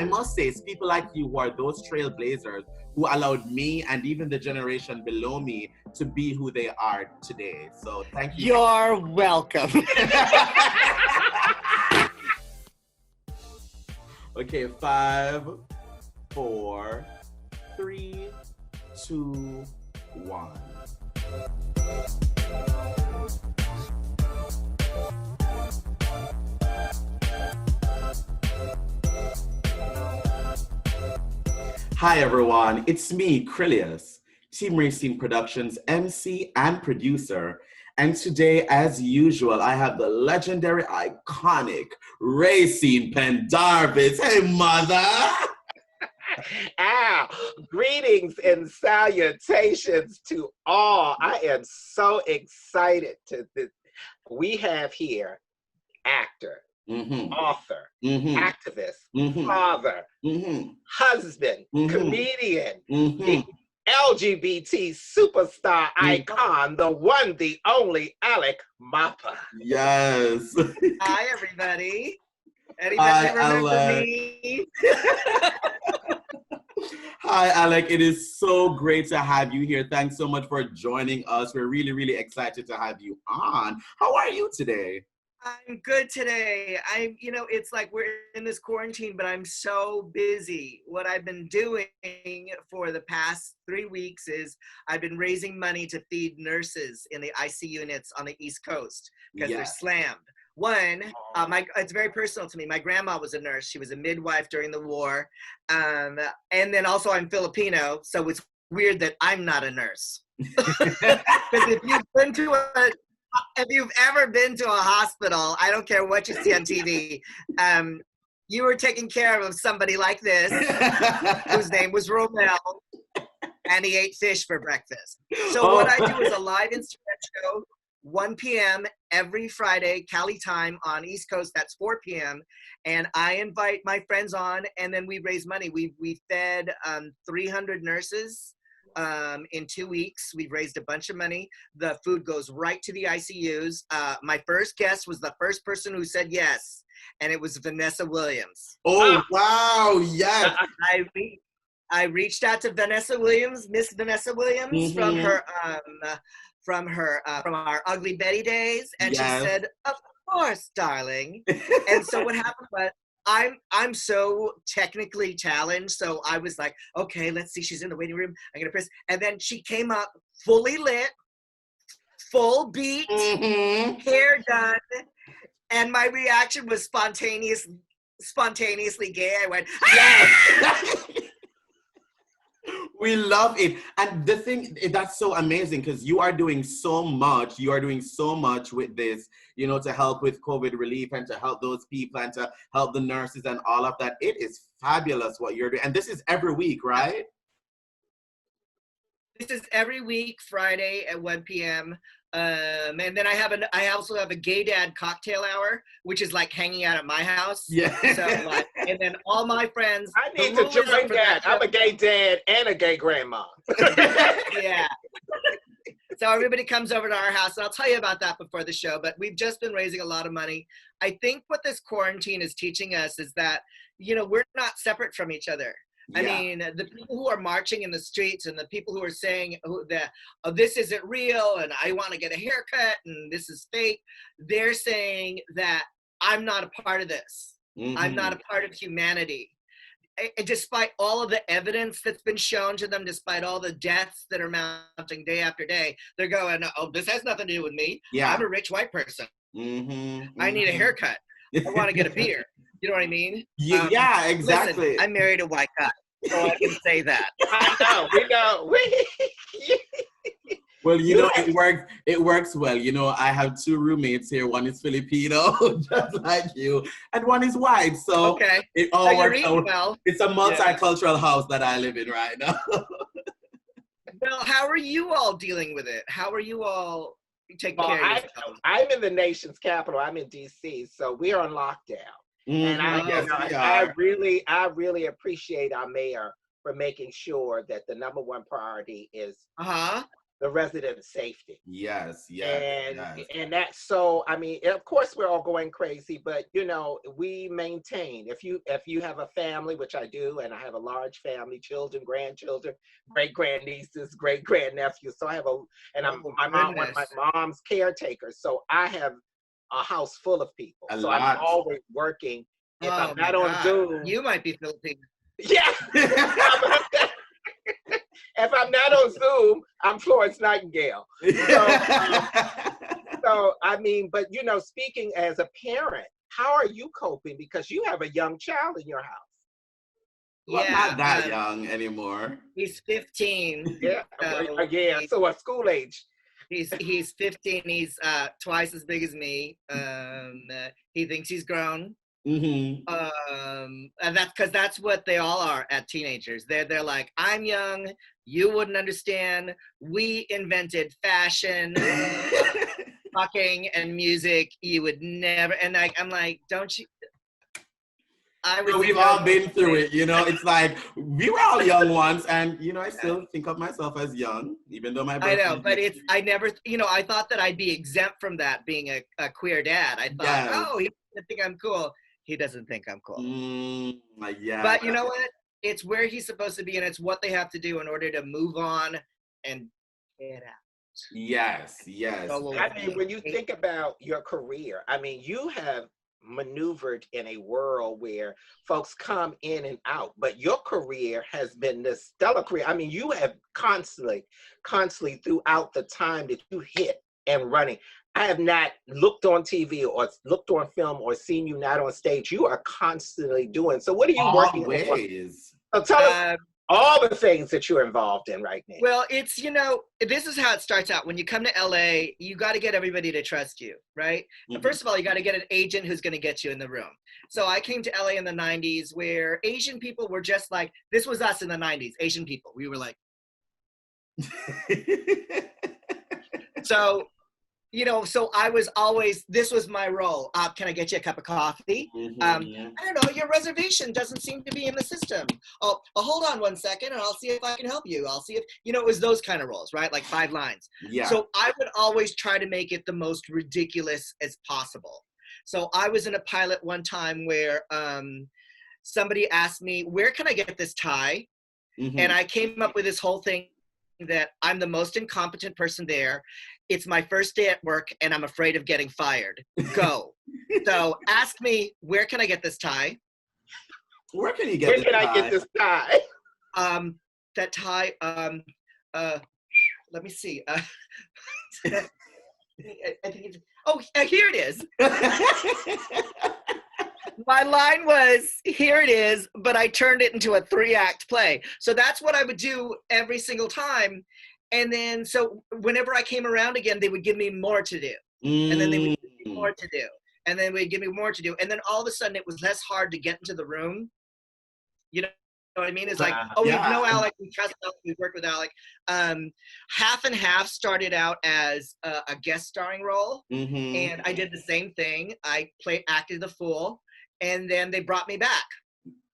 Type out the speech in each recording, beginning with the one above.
I must say, it's people like you who are those trailblazers who allowed me and even the generation below me to be who they are today. So thank you. You're welcome. Okay, 5, 4, 3, 2, 1. Hi everyone, it's me, Krylios, Team Rayceen Productions MC and producer. And today, as usual, I have the legendary, iconic Rayceen Pendarvis. Hey, mother! Greetings and salutations to all. I am so excited we have here actor, author, activist, father, husband, comedian, the LGBT superstar icon, the one, the only Alec Mapa. Yes. Hi, everybody. Anybody remember me? Hi, Alec. It is so great to have you here. Thanks so much for joining us. We're really, really excited to have you on. How are you today? I'm good today. It's like we're in this quarantine, but I'm so busy. What I've been doing for the past 3 weeks is I've been raising money to feed nurses in the IC units on the East Coast because they're slammed. One, it's very personal to me. My grandma was a nurse. She was a midwife during the war. And then also I'm Filipino, so it's weird that I'm not a nurse. Because if you've ever been to a hospital, I don't care what you see on TV, you were taking care of somebody like this, whose name was Romel, and he ate fish for breakfast. So what I do is a live Instagram show, 1 p.m. every Friday, Cali time on East Coast, that's 4 p.m. And I invite my friends on, and then we raise money. We fed 300 nurses. In 2 weeks, we've raised a bunch of money. The food goes right to the ICUs. My first guest was the first person who said yes, and it was Vanessa Williams. Oh, wow, yes. I reached out to Vanessa Williams, Miss Vanessa Williams, from our Ugly Betty days, and she said, "Of course, darling." And so what happened was, I'm so technically challenged, so I was like, okay, let's see, she's in the waiting room, I'm gonna press, and then she came up fully lit, full beat, hair done, and my reaction was spontaneously gay. I went, yes! We love it. And the thing that's so amazing, because you are doing so much. You are doing so much with this, to help with COVID relief and to help those people and to help the nurses and all of that. It is fabulous what you're doing. And this is every week, right? This is every week, Friday at 1 p.m. And then I also have a gay dad cocktail hour, which is like hanging out at my house. Yeah. So and then all my friends. I need to join that. I'm a gay dad and a gay grandma. Yeah. So everybody comes over to our house, and I'll tell you about that before the show, but we've just been raising a lot of money. I think what this quarantine is teaching us is that, we're not separate from each other. I mean, the people who are marching in the streets and the people who are saying that this isn't real and I want to get a haircut and this is fake, they're saying that I'm not a part of this. I'm not a part of humanity. And despite all of the evidence that's been shown to them, despite all the deaths that are mounting day after day, they're going, oh, this has nothing to do with me. Yeah. I'm a rich white person. I need a haircut. I want to get a beer. You know what I mean? Yeah, exactly. Listen, I married a white guy, so I can say that. I know, we know. Well, it works well. I have 2 roommates here. One is Filipino, just like you, and one is white. So it all works out. Well. It's a multicultural house that I live in right now. Well, how are you all dealing with it? How are you all taking care of yourself? I'm in the nation's capital. I'm in DC, so we're on lockdown. And I really appreciate our mayor for making sure that the #1 priority is the resident safety. Yes, And that's so, I mean, of course we're all going crazy, but you know, we maintain, if you have a family, which I do, and I have a large family, children, grandchildren, great grandnieces, great grandnephews. So I have I'm one of my mom's caretakers. So I have a house full of people. I'm always working. If I'm not on Zoom. You might be Filipino. Yeah. If I'm not on Zoom, I'm Florence Nightingale. So, I mean, but you know, speaking as a parent, how are you coping? Because you have a young child in your house. Well, not that young anymore. He's 15. Yeah, so a school age. He's 15. He's twice as big as me. He thinks he's grown. Mm-hmm. And that's what they all are at teenagers. They're like, I'm young, you wouldn't understand. We invented fashion, fucking, and music. You would never. And I'm like, don't you? We've all been through it, you know. It's like we were all young once, and you know, I still think of myself as young, even though my birthday. I know, but I never, you know, I thought that I'd be exempt from that being a queer dad. I thought, oh, he doesn't think I'm cool. He doesn't think I'm cool. Yeah. But you know what? It's where he's supposed to be, and it's what they have to do in order to move on and get out. Yes. I mean, when you think about your career, I mean, you have maneuvered in a world where folks come in and out, but your career has been this stellar career. I mean, you have constantly throughout the time that you hit and running. I have not looked on TV or looked on film or seen you not on stage. You are constantly doing. So what are you working on? So tell us all the things that you're involved in right now. Well, it's, you know, this is how it starts out. When you come to LA, you got to get everybody to trust you, right? Mm-hmm. First of all, you got to get an agent who's going to get you in the room. So I came to LA in the 90s where Asian people were just like, this was us in the 90s, Asian people. We were like, so, you know, so I was always, this was my role. Can I get you a cup of coffee? Mm-hmm. I don't know, your reservation doesn't seem to be in the system. Oh, hold on 1 second and I'll see if I can help you. I'll see if, you know, it was those kind of roles, right? Like 5 lines. Yeah. So I would always try to make it the most ridiculous as possible. So I was in a pilot one time where somebody asked me, where can I get this tie? Mm-hmm. And I came up with this whole thing that I'm the most incompetent person there. It's my first day at work and I'm afraid of getting fired. Go. So ask me, where can I get this tie? Where can you get this tie? Where can I get this tie? That tie, let me see. I think it's, here it is. My line was, here it is, but I turned it into a 3-act play. So that's what I would do every single time. And then, so whenever I came around again, they would give me more to do. And then they would give me more to do. And then they'd give me more to do. And then all of a sudden, it was less hard to get into the room. You know what I mean? It's like, we know Alec, we trust Alec, we worked with Alec. Half and Half started out as a guest starring role. Mm-hmm. And I did the same thing. I acted the fool. And then they brought me back.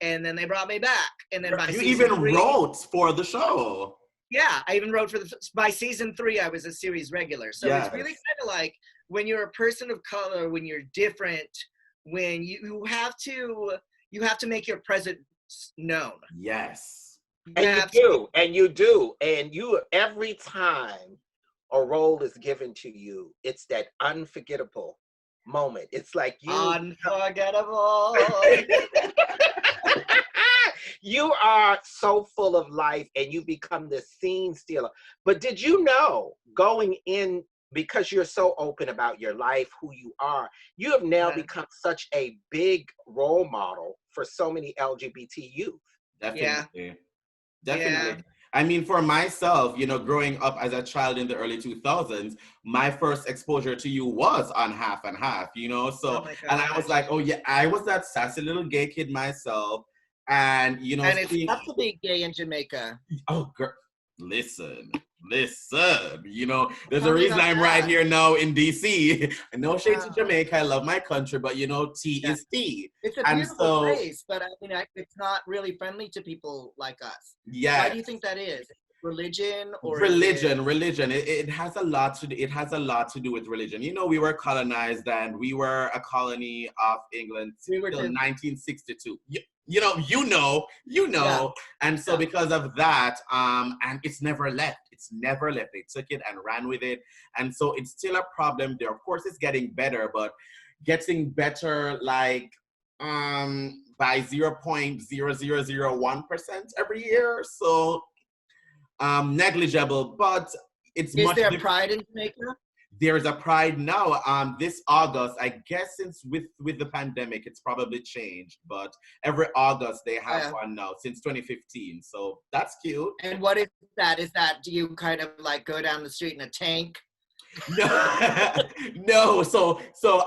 And then they brought me back. And then by you even wrote for the show. Yeah, I even wrote by season 3, I was a series regular. So It's really kind of like when you're a person of color, when you're different, when you have to make your presence known. Yes. And you do. And you, every time a role is given to you, it's that unforgettable moment. It's like you unforgettable. You are so full of life and you become the scene stealer. But did you know, going in, because you're so open about your life, who you are, you have now become such a big role model for so many LGBT youth. Definitely. Yeah. I mean, for myself, you know, growing up as a child in the early 2000s, my first exposure to you was on Half and Half, you know? So, and I was like, oh yeah, I was that sassy little gay kid myself. And, you know, and it's tough to be gay in Jamaica. Oh, girl, listen, you know, there's a reason I'm right here now in DC. No shade to Jamaica, I love my country, but you know, tea is tea. It's a beautiful place, but I mean, it's not really friendly to people like us. Yeah. Why do you think that is? religion or religion. It has a lot to do. It has a lot to do with religion. You know, we were colonized and we were a colony of England till 1962. You know. Yeah. And so because of that, and it's never left. It's never left. They took it and ran with it. And so it's still a problem there. Of course, it's getting better, but getting better like by 0.0001% every year. So negligible, but it's is much there different. pride in Jamaica? There's a pride now. This August, I guess since with the pandemic, it's probably changed, but every August they have one now since 2015. So that's cute. And what is that? Is that, do you kind of like go down the street in a tank? No, no. So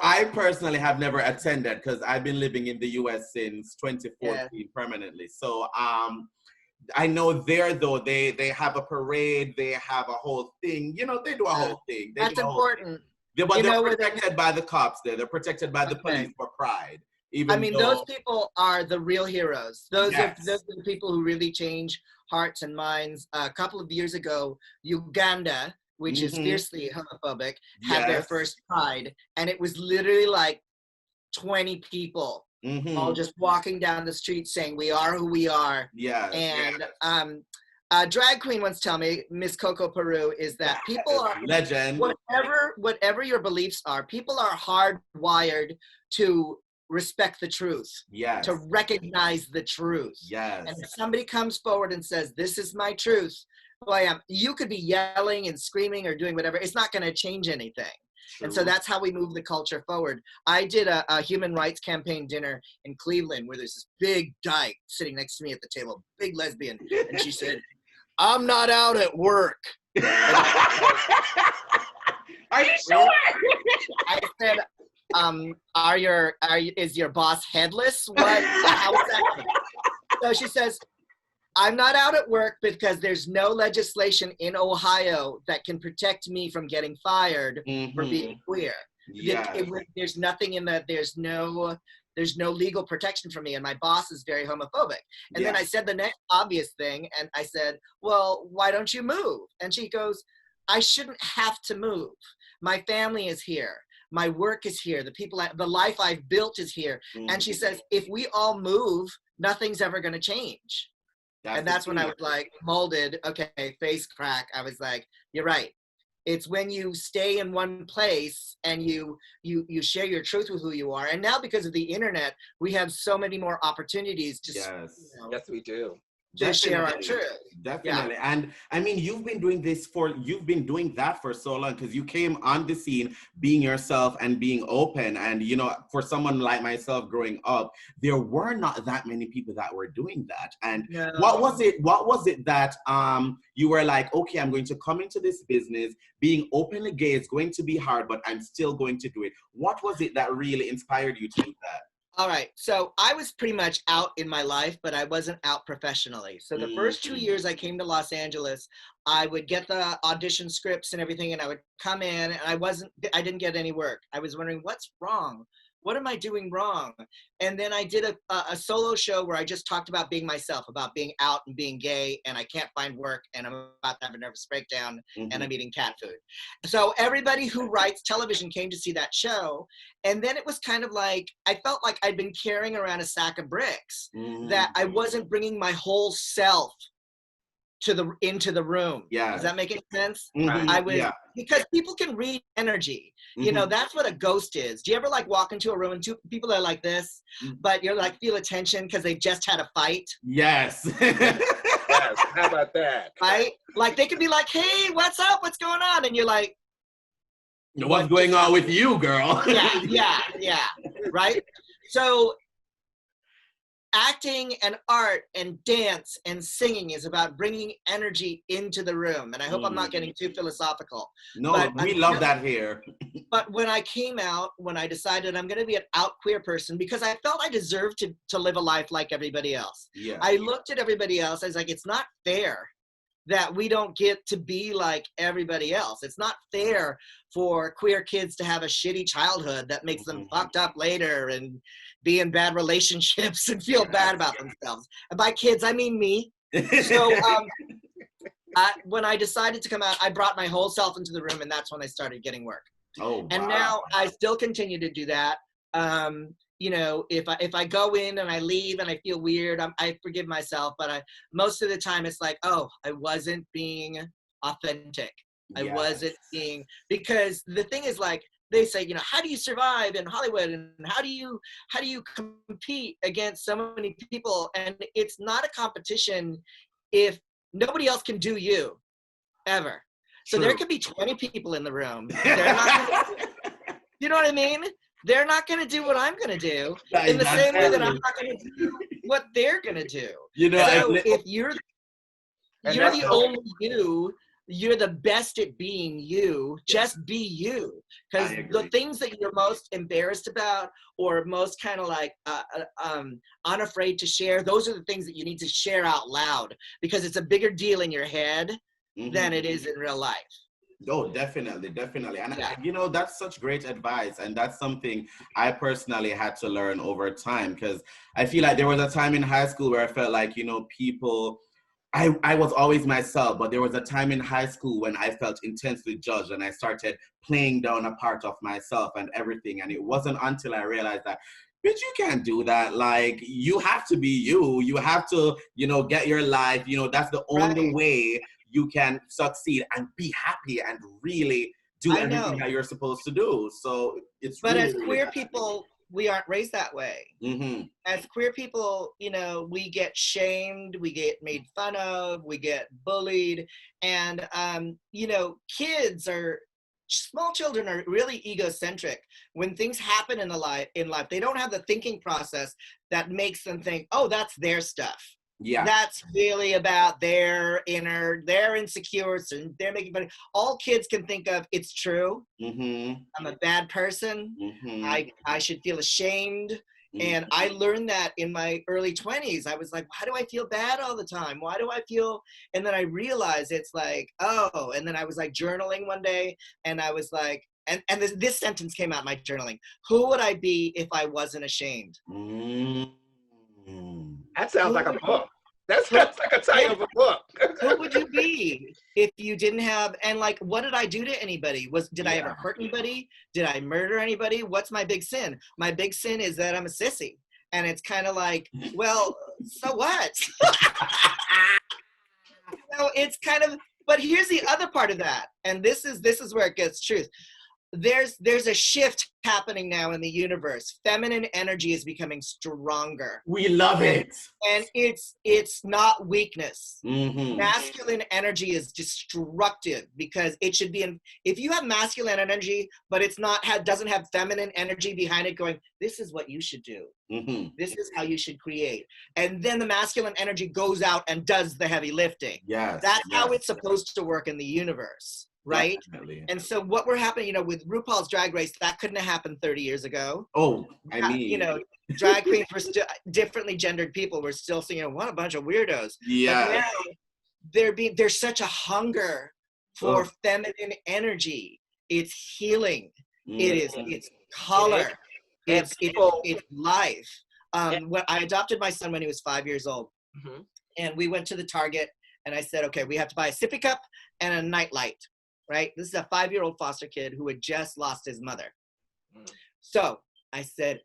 I personally have never attended because I've been living in the US since 2014 permanently. So I know there though they have a parade, they have a whole thing. You know, they do a whole thing. That's important. They're protected by the cops there. They're protected by the police for pride. Those people are the real heroes. Those are the people who really change hearts and minds. A couple of years ago, Uganda, which is fiercely homophobic, had their first pride, and it was literally like 20 people. All just walking down the street saying, "We are who we are." Yeah. And a drag queen once told me, Miss Coco Peru, is that people are legend. Whatever your beliefs are, people are hardwired to respect the truth. Yes. To recognize the truth. Yes. And if somebody comes forward and says, "This is my truth," who I am, you could be yelling and screaming or doing whatever. It's not going to change anything. True. And so that's how we move the culture forward. I did a human rights campaign dinner in Cleveland where there's this big dyke sitting next to me at the table, big lesbian. And she said, "I'm not out at work." Are you sure? I said, is your boss headless? What? How is that? So she says, "I'm not out at work because there's no legislation in Ohio that can protect me from getting fired for being queer. Yes. There's nothing in that. There's no legal protection for me, and my boss is very homophobic." And then I said the next obvious thing, and I said, "Well, why don't you move?" And she goes, "I shouldn't have to move. My family is here. My work is here. The life I've built is here." And she says, "If we all move, nothing's ever going to change." That's when I was like molded. Okay, face crack. I was like, "You're right. It's when you stay in one place and you share your truth with who you are." And now because of the internet, we have so many more opportunities to yes, we do. To share our truth. Definitely. Yeah. And I mean, you've been doing that for so long because you came on the scene being yourself and being open. And, you know, for someone like myself growing up, there were not that many people that were doing that. And what was it that you were like, okay, I'm going to come into this business, being openly gay is going to be hard, but I'm still going to do it. What was it that really inspired you to do that? All right. So I was pretty much out in my life, but I wasn't out professionally. So the first 2 years I came to Los Angeles, I would get the audition scripts and everything, and I would come in, and I didn't get any work. I was wondering, what's wrong? What am I doing wrong? And then I did a solo show where I just talked about being myself, about being out and being gay, and I can't find work, and I'm about to have a nervous breakdown, and I'm eating cat food. So everybody who writes television came to see that show, and then it was kind of like, I felt like I'd been carrying around a sack of bricks, that I wasn't bringing my whole self into the room. Yeah. Does that make any sense? I was because people can read energy. You know, that's what a ghost is. Do you ever like walk into a room and two people are like this, but you're like feel a tension because they just had a fight? Yes. Yes. How about that? Right? Like they could be like, "Hey, what's up? What's going on?" And you're like, "What's going on with you, girl?" Yeah. Right? So acting and art and dance and singing is about bringing energy into the room. And I hope I'm not getting too philosophical. No, we love that here. But when I came out, when I decided I'm going to be an out queer person, because I felt I deserved to live a life like everybody else. Yeah. I looked at everybody else. I was like, it's not fair that we don't get to be like everybody else. It's not fair for queer kids to have a shitty childhood that makes them fucked up later and be in bad relationships and feel bad about themselves. And by kids, I mean me. So when I decided to come out, I brought my whole self into the room, and that's when I started getting work. Oh, wow. And now I still continue to do that. You know, if I go in and I leave and I feel weird, I forgive myself. But most of the time it's like, oh, I wasn't being authentic. I wasn't being, because the thing is, like, they say, you know, how do you survive in Hollywood, and how do you compete against so many people? And it's not a competition if nobody else can do you ever. So there could be 20 people in the room. They're not you know what I mean? They're not going to do what I'm going to do in the same way that I'm not going to do what they're going to do. You know, so if you're the only you, you're the best at being you. Just be you. Because the things that you're most embarrassed about, or most kind of like unafraid to share, those are the things that you need to share out loud, because it's a bigger deal in your head than it is in real life. Oh, definitely. And you know, that's such great advice. And that's something I personally had to learn over time, because I feel like there was a time in high school where I felt like, you know, people, I was always myself, but there was a time in high school when I felt intensely judged, and I started playing down a part of myself and everything. And it wasn't until I realized that, bitch, you can't do that. Like, you have to be you. You have to, you know, get your life. You know, that's the only way you can succeed and be happy and really do everything that you're supposed to do. So it's but really, as queer people, we aren't raised that way. As queer people, you know, we get shamed, we get made fun of, we get bullied. And, you know, small children are really egocentric. When things happen in life, they don't have the thinking process that makes them think, oh, that's their stuff. Yeah, that's really about their insecurities, and they're making fun. All kids can think of, it's true. I'm a bad person. I should feel ashamed. And I learned that in my early 20s. I was like, why do I feel bad all the time? Why do I feel? And then I realized it's like, oh. And then I was like journaling one day, and I was like, and this sentence came out in my journaling: who would I be if I wasn't ashamed? That sounds like a book. That's like a title of a book. Who would you be if you didn't have, and like, what did I do to anybody? Did I ever hurt anybody? Did I murder anybody? What's my big sin? My big sin is that I'm a sissy. And it's kind of like, well, so what? So it's kind of, but here's the other part of that. And this is where it gets truth. There's a shift happening now in the universe. Feminine energy is becoming stronger. We love it. And it's not weakness. Masculine energy is destructive, because it should be if you have masculine energy, but it's not doesn't have feminine energy behind it going, this is what you should do. This is how you should create. And then the masculine energy goes out and does the heavy lifting. That's how it's supposed to work in the universe. Right? Definitely. And so what we're happening, you know, with RuPaul's Drag Race, that couldn't have happened 30 years ago. Oh, I mean, you know, drag queens were still differently gendered people. We're still saying, you know, what a bunch of weirdos. Yeah. But now there's such a hunger for feminine energy. It's healing. It's color. It's life. When I adopted my son when he was 5 years old, and we went to the Target, and I said, okay, we have to buy a sippy cup and a nightlight. Right? This is a 5-year-old foster kid who had just lost his mother. So I said,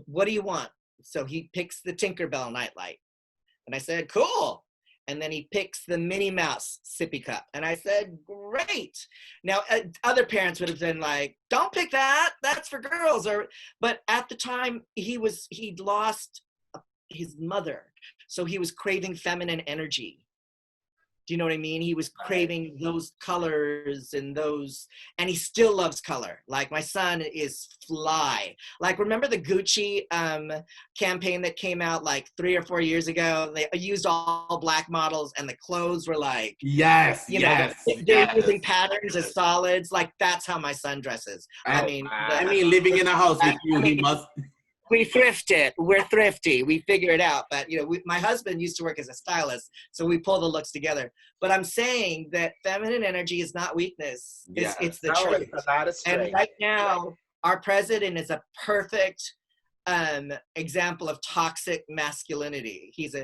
what do you want? So he picks the Tinkerbell nightlight. And I said, cool. And then he picks the Minnie Mouse sippy cup. And I said, great. Now, other parents would have been like, don't pick that. That's for girls. But at the time, he'd lost his mother. So he was craving feminine energy. Do you know what I mean? He was craving those colors and he still loves color. Like, my son is fly. Like, remember the Gucci campaign that came out like 3 or 4 years ago? They used all black models, and the clothes were like, they're using patterns as solids. Like, that's how my son dresses. I mean, living in a house with you, he must. We thrifted. We're thrifty. We figure it out. But, you know, my husband used to work as a stylist, so we pull the looks together. But I'm saying that feminine energy is not weakness. It's the truth. And right now, our president is a perfect example of toxic masculinity. He's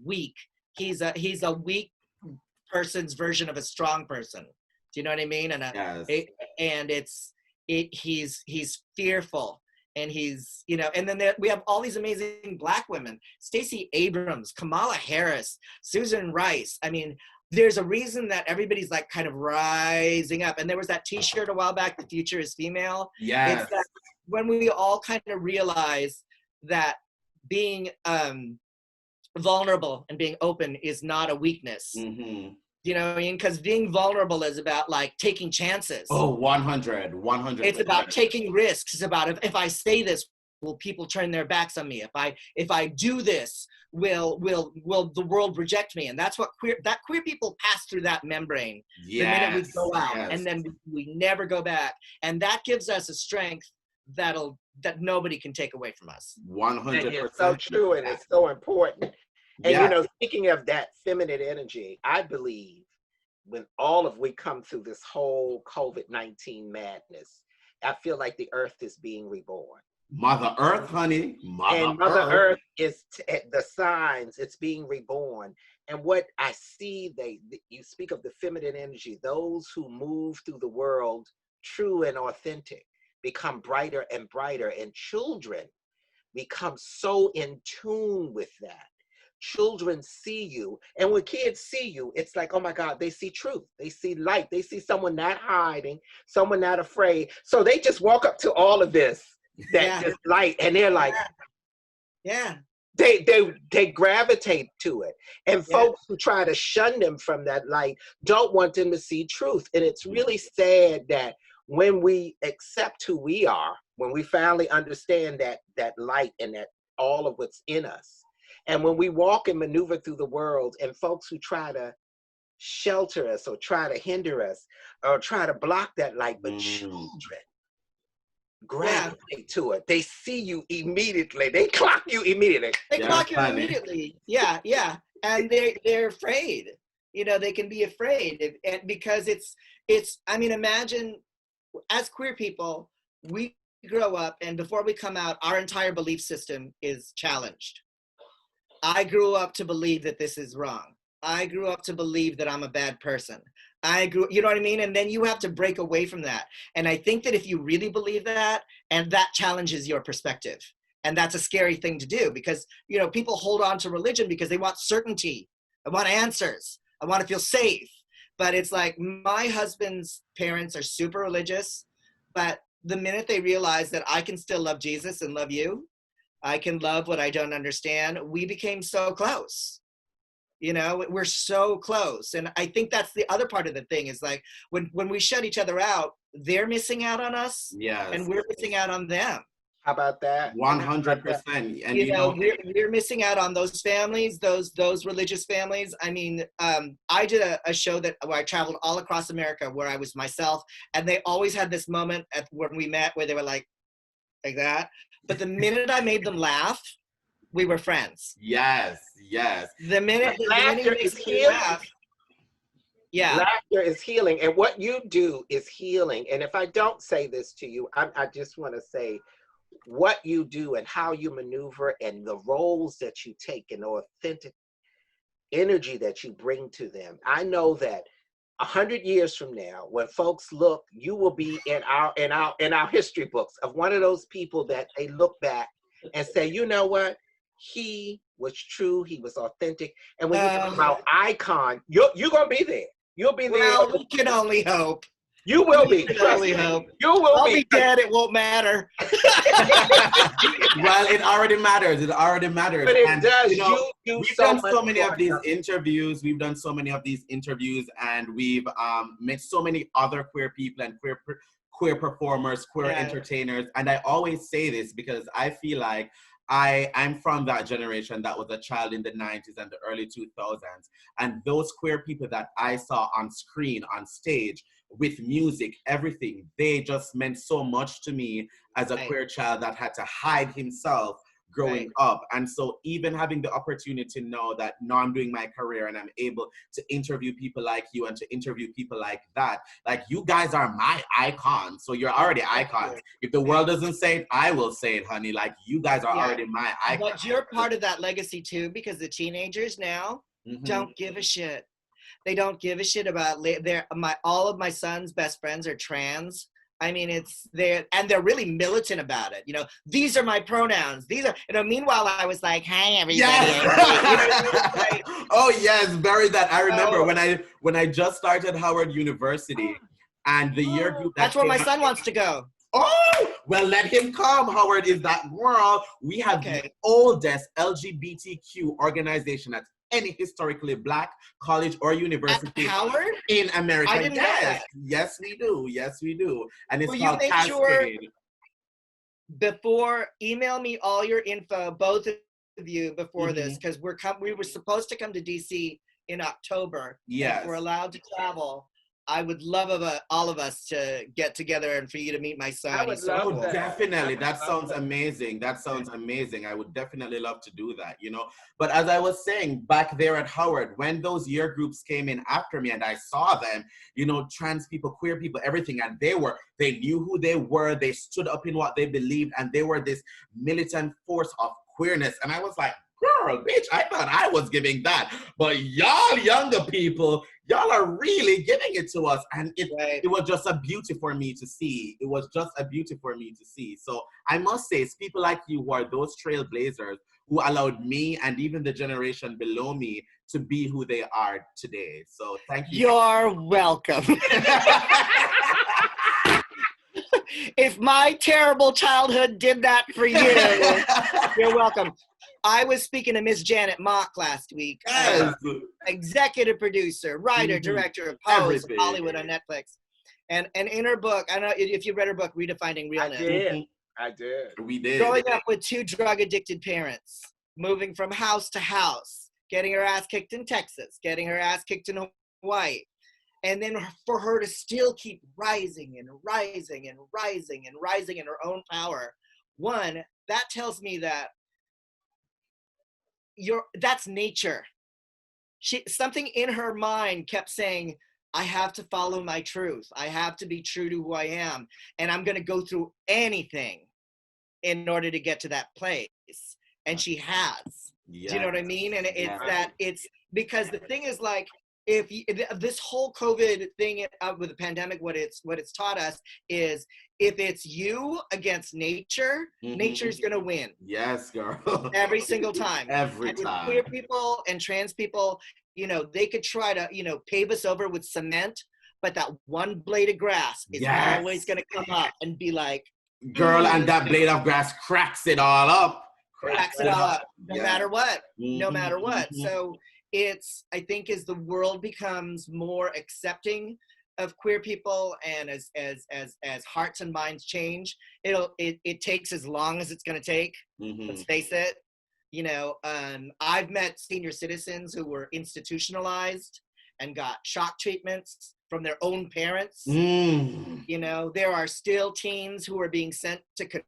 weak. He's a weak person's version of a strong person. Do you know what I mean? And he's fearful, and he's, you know, and then we have all these amazing Black women: Stacey Abrams, Kamala Harris, Susan Rice. I mean, there's a reason that everybody's like kind of rising up. And there was that T-shirt a while back, "The future is female." Yes. It's that when we all kind of realize that being vulnerable and being open is not a weakness. Mm-hmm. You know what I mean? Because being vulnerable is about like taking chances. Oh, 100. It's about taking risks. It's about if I say this, will people turn their backs on me? If I do this, will the world reject me? And that's what queer people pass through that membrane the minute we go out, and then we never go back. And that gives us a strength that nobody can take away from us. 100%. It's so true, and it's so important. And you know, speaking of that feminine energy, I believe when we come through this whole COVID-19 madness, I feel like the earth is being reborn. Mother Earth, honey. Mother Earth is the signs, it's being reborn. And what I see, you speak of the feminine energy, those who move through the world true and authentic become brighter and brighter, and children become so in tune with that. Children see you, and when kids see you, it's like, oh my God, they see truth, they see light, they see someone not hiding, someone not afraid. So they just walk up to all of this, this light, and they're like, they gravitate to it. And folks who try to shun them from that light don't want them to see truth. And it's really sad that when we accept who we are, when we finally understand that light and that all of what's in us, and when we walk and maneuver through the world, and folks who try to shelter us or try to hinder us or try to block that light, but children gravitate to it. They see you immediately. They clock you immediately. They clock you immediately. Yeah. And they're afraid. You know, they can be afraid, and because it's. I mean, imagine as queer people, we grow up, and before we come out, our entire belief system is challenged. I grew up to believe that this is wrong. I grew up to believe that I'm a bad person. You know what I mean? And then you have to break away from that. And I think that if you really believe that, and that challenges your perspective, and that's a scary thing to do, because, you know, people hold on to religion because they want certainty. I want answers. I want to feel safe. But it's like, my husband's parents are super religious, but the minute they realize that I can still love Jesus and love you, I can love what I don't understand, we became so close. You know, we're so close. And I think that's the other part of the thing, is like when we shut each other out, they're missing out on us. And we're missing out on them. How about that? 100%. And you know, we're missing out on those families, those religious families. I mean, I did a show where I traveled all across America, where I was myself, and they always had this moment when we met where they were like that. But the minute I made them laugh, we were friends. Yes. The minute you make me laugh, laughter is healing, and what you do is healing. And if I don't say this to you, I just want to say what you do and how you maneuver and the roles that you take and the authentic energy that you bring to them. I know that 100 years from now, when folks look, you will be in our history books of one of those people that they look back and say, you know what, he was true, he was authentic. And when you talk about icon, you're gonna be there. You'll be there. Well, we can only hope. You will be. We can only hope. You will I'll be dead. It won't matter. Well, it already matters. It already matters. But it does. You know, we've done so many of these interviews. And we've met so many other queer people and queer performers, queer entertainers. And I always say this because I feel like I'm from that generation that was a child in the 90s and the early 2000s. And those queer people that I saw on screen, on stage, with music, everything, they just meant so much to me as a queer child that had to hide himself growing up. And so even having the opportunity to know that now I'm doing my career and I'm able to interview people like you and to interview people like that, like, you guys are my icons. So you're already icons. If the world doesn't say it, I will say it, honey. Like, you guys are already my icons. But you're part of that legacy too, because the teenagers now don't give a shit. They don't give a shit about all of my son's best friends are trans. I mean, they're really militant about it. You know, these are my pronouns. These are, meanwhile, I was like, hi, everybody. Yes. Oh, yes, very that. I remember when I just started Howard University and the year group. That's where my son wants to go. Oh, well, let him come. Howard is that world. We have the oldest LGBTQ organization that's any historically Black college or university at Howard in America. I didn't know that. Yes, we do. Yes, we do. And it's Will called you make Cascade. sure before email me all your info, both of you, before this, because we were supposed to come to DC in October. Yes, if we're allowed to travel. I would love all of us to get together and for you to meet my son. I would love that. Definitely. That sounds amazing. That sounds amazing. I would definitely love to do that, you know. But as I was saying, back there at Howard, when those year groups came in after me and I saw them, you know, trans people, queer people, everything, and they knew who they were, they stood up in what they believed, and they were this militant force of queerness. And I was like, girl, bitch, I thought I was giving that. But y'all younger people, y'all are really giving it to us. And it was just a beauty for me to see. It was just a beauty for me to see. So I must say, it's people like you who are those trailblazers who allowed me and even the generation below me to be who they are today. So thank you. You're welcome. If my terrible childhood did that for you, you're welcome. I was speaking to Miss Janet Mock last week. Yes. Executive producer, writer, director of Pose, Hollywood on Netflix. And in her book, I don't know if you read her book, Redefining Reality. I did. We did. Growing up with two drug-addicted parents, moving from house to house, getting her ass kicked in Texas, getting her ass kicked in Hawaii. And then for her to still keep rising and rising and rising and rising in her own power. One, that tells me that that's nature. Something in her mind kept saying, I have to follow my truth. I have to be true to who I am. And I'm going to go through anything in order to get to that place. And she has. Yes. Do you know what I mean? And it's because the thing is, like, if this whole COVID thing with the pandemic, what it's taught us is, if it's you against nature, nature's gonna win. Yes, girl. Every single time. Every time. Queer people and trans people, you know, they could try to, you know, pave us over with cement, but that one blade of grass is always gonna come up and be like, girl, and that blade of grass cracks it all up. Cracks it all up, no matter what. No matter what. So I think as the world becomes more accepting of queer people, and as hearts and minds change, it takes as long as it's going to take. Let's face it. You know, I've met senior citizens who were institutionalized and got shock treatments from their own parents. You know, there are still teens who are being sent to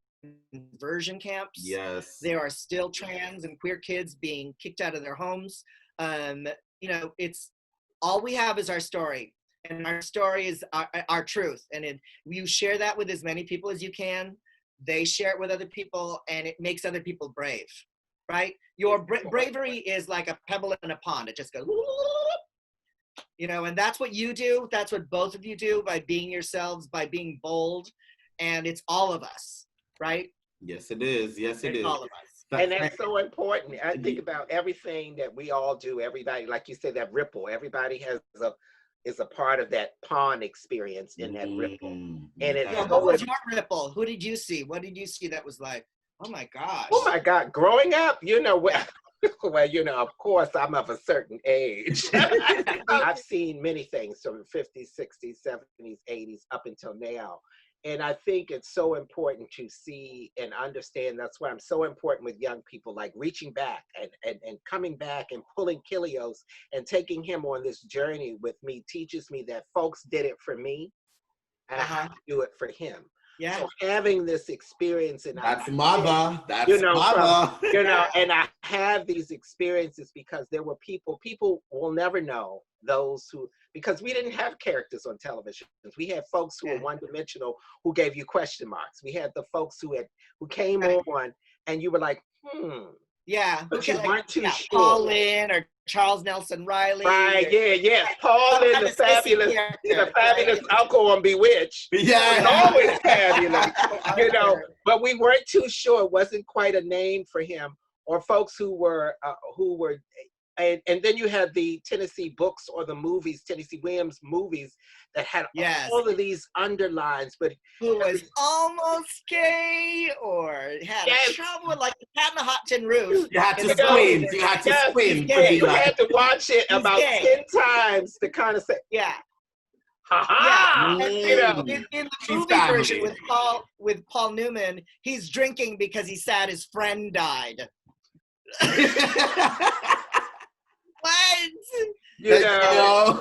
conversion camps. Yes. There are still trans and queer kids being kicked out of their homes. You know, it's all we have is our story, and our story is our truth. And you share that with as many people as you can. They share it with other people, and it makes other people brave, right? Your bravery is like a pebble in a pond. It just goes, you know, and that's what you do. That's what both of you do by being yourselves, by being bold. And it's all of us, right? Yes, it is. Yes, it is. All of us. And that's so important. I think about everything that we all do. Everybody, like you said, that ripple. Everybody is a part of that pond experience in that ripple. And what was your ripple? Who did you see? What did you see that was like, oh my gosh? Oh my God! Growing up, you know, well, you know, of course, I'm of a certain age. I've seen many things from the 50s, 60s, 70s, 80s up until now. And I think it's so important to see and understand. That's why I'm so important with young people, like reaching back and coming back and pulling Krylios and taking him on this journey with me teaches me that folks did it for me, and I have to do it for him. Yeah. So having this experience, and that's mother. That's you know, mother. You know, and I have these experiences because there were people will never know, those who, because we didn't have characters on television. We had folks who were one-dimensional, who gave you question marks. We had the folks who came on and you were like, Yeah. But you weren't too sure. Paul Lynn or Charles Nelson Riley. Right, yeah. Paul Lynn, the fabulous uncle on Bewitched. Yeah. It was always fabulous, you know. But we weren't too sure. It wasn't quite a name for him. Or folks who were, and then you had the Tennessee books or the movies, Tennessee Williams movies that had all of these underlines, but who was almost gay or had trouble, like the Cat in the Hot Tin Roof. You had to squint. You had to squint. You had to watch it about 10 times to kind of say, ha-ha. You know, in the movie version with Paul Newman, he's drinking because he's sad his friend died. What? You know,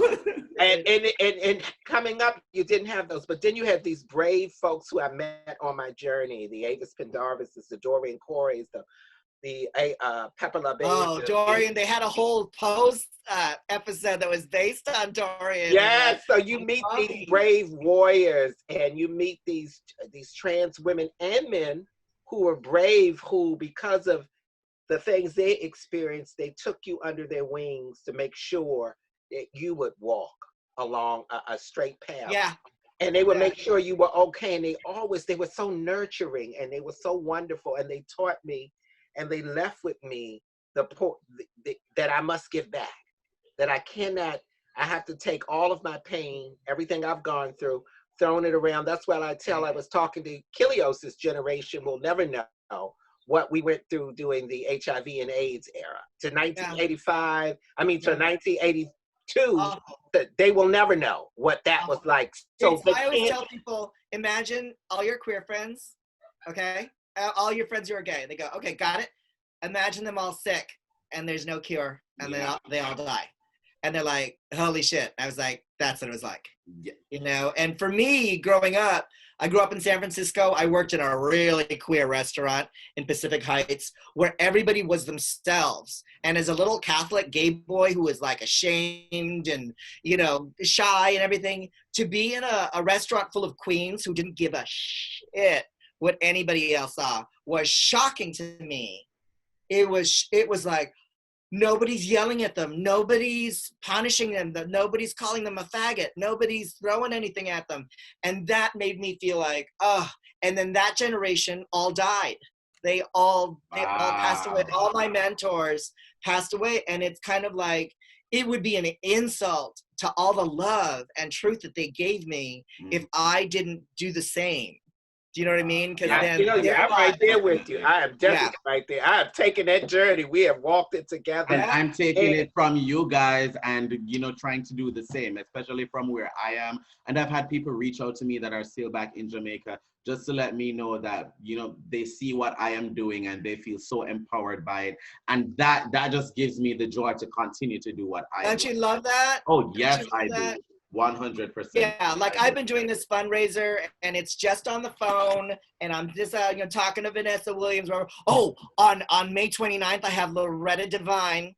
and coming up, you didn't have those, but then you had these brave folks who I met on my journey: the Avis Pendarvis, the Dorian Coreys, the Pepper LaBelle. Oh, Dorian! They had a whole Pose episode that was based on Dorian. Yes, so you meet these brave warriors, and you meet these trans women and men who are brave, who because of the things they experienced, they took you under their wings to make sure that you would walk along a straight path. Yeah. And they would make sure you were okay. And they were so nurturing and they were so wonderful. And they taught me and they left with me that I must give back, that I have to take all of my pain, everything I've gone through, throwing it around. That's what I was talking to Krylios' generation will never know what we went through during the HIV and AIDS era to 1985. I mean, to 1982, they will never know what that was like. So I always tell people, imagine all your queer friends, okay? All your friends who are gay. They go, okay, got it. Imagine them all sick and there's no cure and they all die. And they're like, holy shit. I was like, that's what it was like. Yeah. You know, and for me, growing up, I grew up in San Francisco. I worked in a really queer restaurant in Pacific Heights where everybody was themselves. And as a little Catholic gay boy who was like ashamed and, you know, shy and everything, to be in a restaurant full of queens who didn't give a shit what anybody else saw was shocking to me. It was like, nobody's yelling at them. Nobody's punishing them. Nobody's calling them a faggot. Nobody's throwing anything at them. And that made me feel like, and then that generation all died. They all passed away. All my mentors passed away. And it's kind of like, it would be an insult to all the love and truth that they gave me if I didn't do the same. Do you know what I mean? Because I'm right there with you. I am definitely right there. I have taken that journey. We have walked it together. And I'm taking it from you guys and, you know, trying to do the same, especially from where I am. And I've had people reach out to me that are still back in Jamaica just to let me know that, you know, they see what I am doing and they feel so empowered by it. And that just gives me the joy to continue to do what I am. Don't you love that? Oh, yes, I do. 100%. Yeah, like I've been doing this fundraiser and it's just on the phone and I'm just talking to Vanessa Williams. On May 29th I have Loretta Devine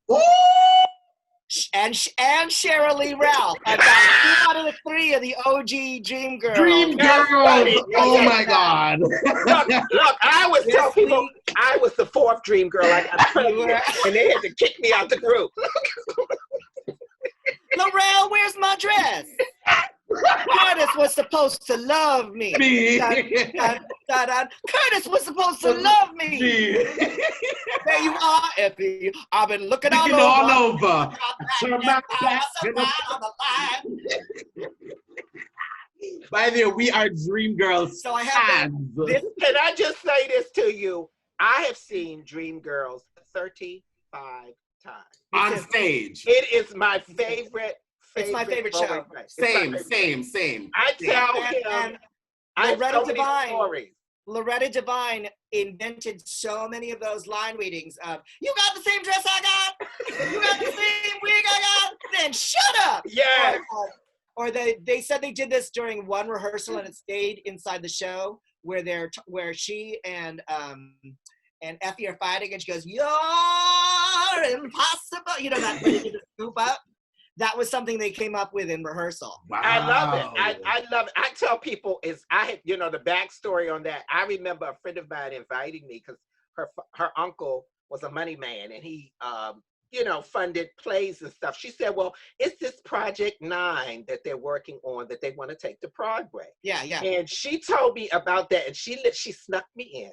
and Cheryl Lee Ralph. I've got 2 out of the 3 of the OG Dream Girls. Dream Girls! Oh my God! Look, I always tell people I was the 4th Dream Girl. I got pregnant and they had to kick me out the group. Laurel, where's my dress? Curtis was supposed to love me. Curtis was supposed to love me. There you are, Effie. I've been looking all over. By the way, we are Dream Girls. So I have this. Can I just say this to you? I have seen Dream Girls 35 times. On stage. It is my favorite. It's my favorite show. Same. I tell him. Loretta Devine invented so many of those line readings of, you got the same dress I got? You got the same wig I got? Then shut up! Yes! Or they said they did this during one rehearsal and it stayed inside the show where she and Effie are fighting and she goes, you're impossible. You know that when you did the scoop up? That was something they came up with in rehearsal. Wow. I love it. I love it. I tell people the backstory on that. I remember a friend of mine inviting me because her uncle was a money man, and he you know, funded plays and stuff. She said, well, it's this Project 9 that they're working on that they want to take to Broadway. Yeah. And she told me about that, and she snuck me in,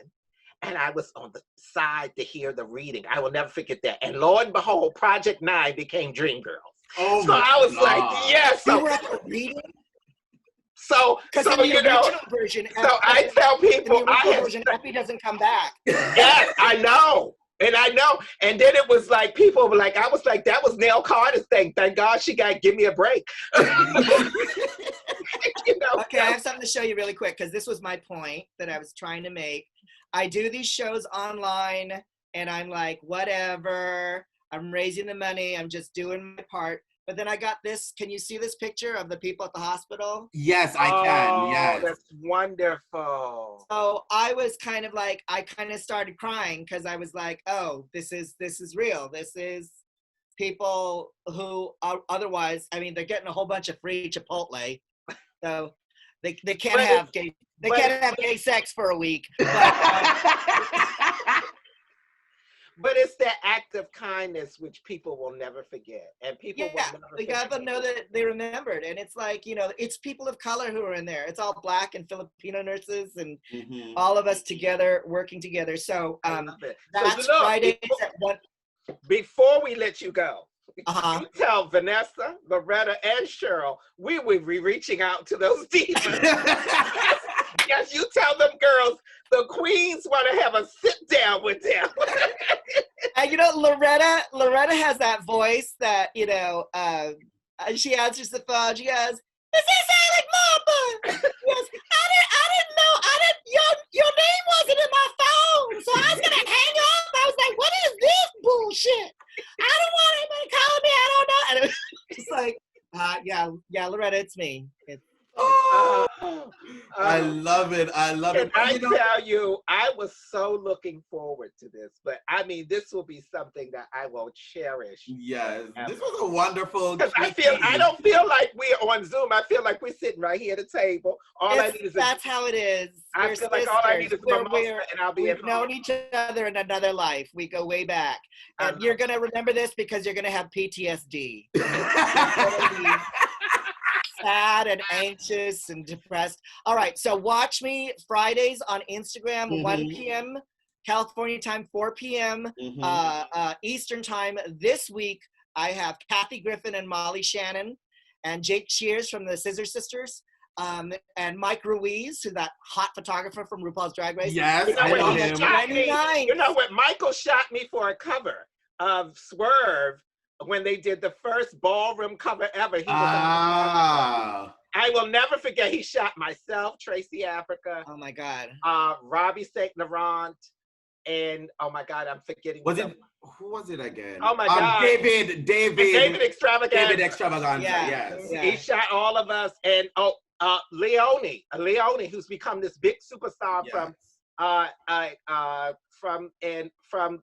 and I was on the side to hear the reading. I will never forget that. And lo and behold, Project 9 became Dreamgirls. Oh, so I was like, yes. You were at the reading? So in the you know, version, so I tell people, in the original version, Effie doesn't come back. Yes, I know. And then it was like, people were like, I was like, that was Nell Carter's thing. Thank God she got give me a break. You know? Okay, I have something to show you really quick, because this was my point that I was trying to make. I do these shows online, and I'm like, whatever. I'm raising the money. I'm just doing my part. But then I got this. Can you see this picture of the people at the hospital? Yes, I can. Yes. That's wonderful. So I was kind of like, I kind of started crying, because I was like, oh, this is real. This is people who are otherwise, I mean, they're getting a whole bunch of free Chipotle. So they can't have gay sex for a week. But it's that act of kindness which people will never forget, and people will never they forget. got them know that they remembered, and it's like, you know, it's people of color who are in there. It's all Black and Filipino nurses, and all of us together working together. So that's Fridays at 1. Before we let you go, you tell Vanessa, Loretta, and Cheryl we will be reaching out to those demons. Yes, you tell them girls, the queens want to have a sit down with them. And you know, Loretta has that voice that, you know, she answers the phone. She goes, "Is this Alec Mapa?" Yes. I didn't know. Your name wasn't in my phone, so I was gonna hang up. I was like, "What is this bullshit? I don't want anybody calling me. I don't know." And it was just like, yeah, Loretta, it's me. I love it. And I tell you, I was so looking forward to this. But I mean, this will be something that I will cherish. Yes, this was a wonderful. Because I don't feel like we're on Zoom. I feel like we're sitting right here at the table. That's how it is. I feel like all I need is a mimosa, and I'll be at home. We've known each other in another life. We go way back. And you're going to remember this because you're going to have PTSD. Sad and anxious and depressed. All right, so watch me Fridays on Instagram, 1 p.m. California time, 4 p.m. Eastern time. This week, I have Kathy Griffin and Molly Shannon and Jake Shears from the Scissor Sisters, and Mike Ruiz, who's that hot photographer from RuPaul's Drag Race. Yes, I know him. You know what? Michael shot me for a cover of Swerve when they did the first ballroom cover ever. He was I will never forget. He shot myself, Tracy Africa. Oh my God. Robbie St. Laurent, and oh my God, I'm forgetting. Who was it again? Oh my God. David Extravaganza. David Extravaganza. Yes. He shot all of us, and Leone, who's become this big superstar from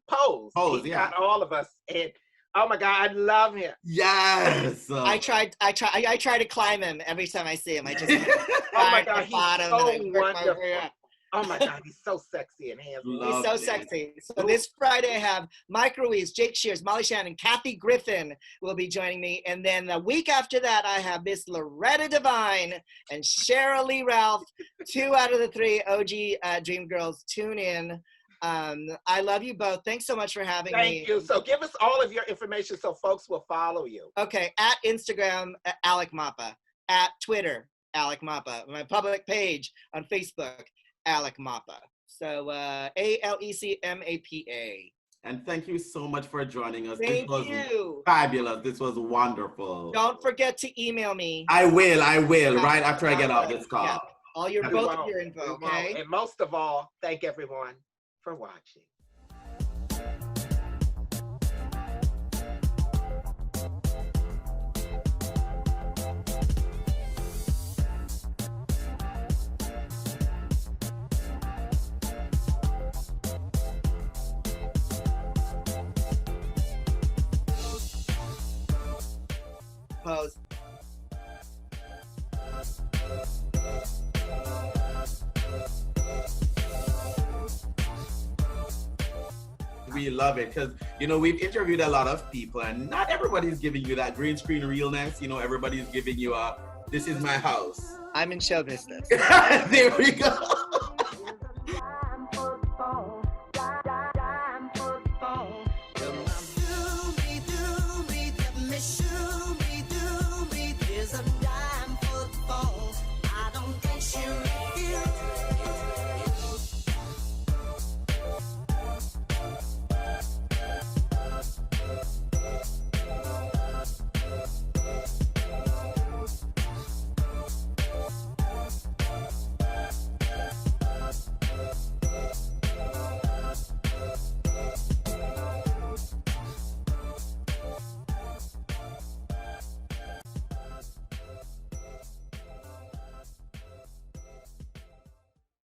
Pose. He shot all of us, and oh my God, I love him. Yes. I try to climb him every time I see him. I just oh my God, he's so wonderful. Oh my God, he's so sexy and handsome. He's so sexy. So this Friday I have Mike Ruiz, Jake Shears, Molly Shannon, Kathy Griffin will be joining me. And then the week after that, I have Miss Loretta Devine and Cheryl Lee Ralph, 2 out of the 3 OG Dream Girls. Tune in. I love you both. Thanks so much for having me. Thank you. So give us all of your information so folks will follow you. Okay, at Instagram, Alec Mapa. At Twitter, Alec Mapa. My public page on Facebook, Alec Mapa. So ALECMAPA. And thank you so much for joining us. Thank this was you. Fabulous. This was wonderful. Don't forget to email me. I will, right after I get off this call. Yeah. Both of your info, okay? And most of all, thank everyone for watching. Pose. we love it because, you know, we've interviewed a lot of people and not everybody's giving you that green screen realness. You know, everybody's giving you a, this is my house. I'm in show business. There we go.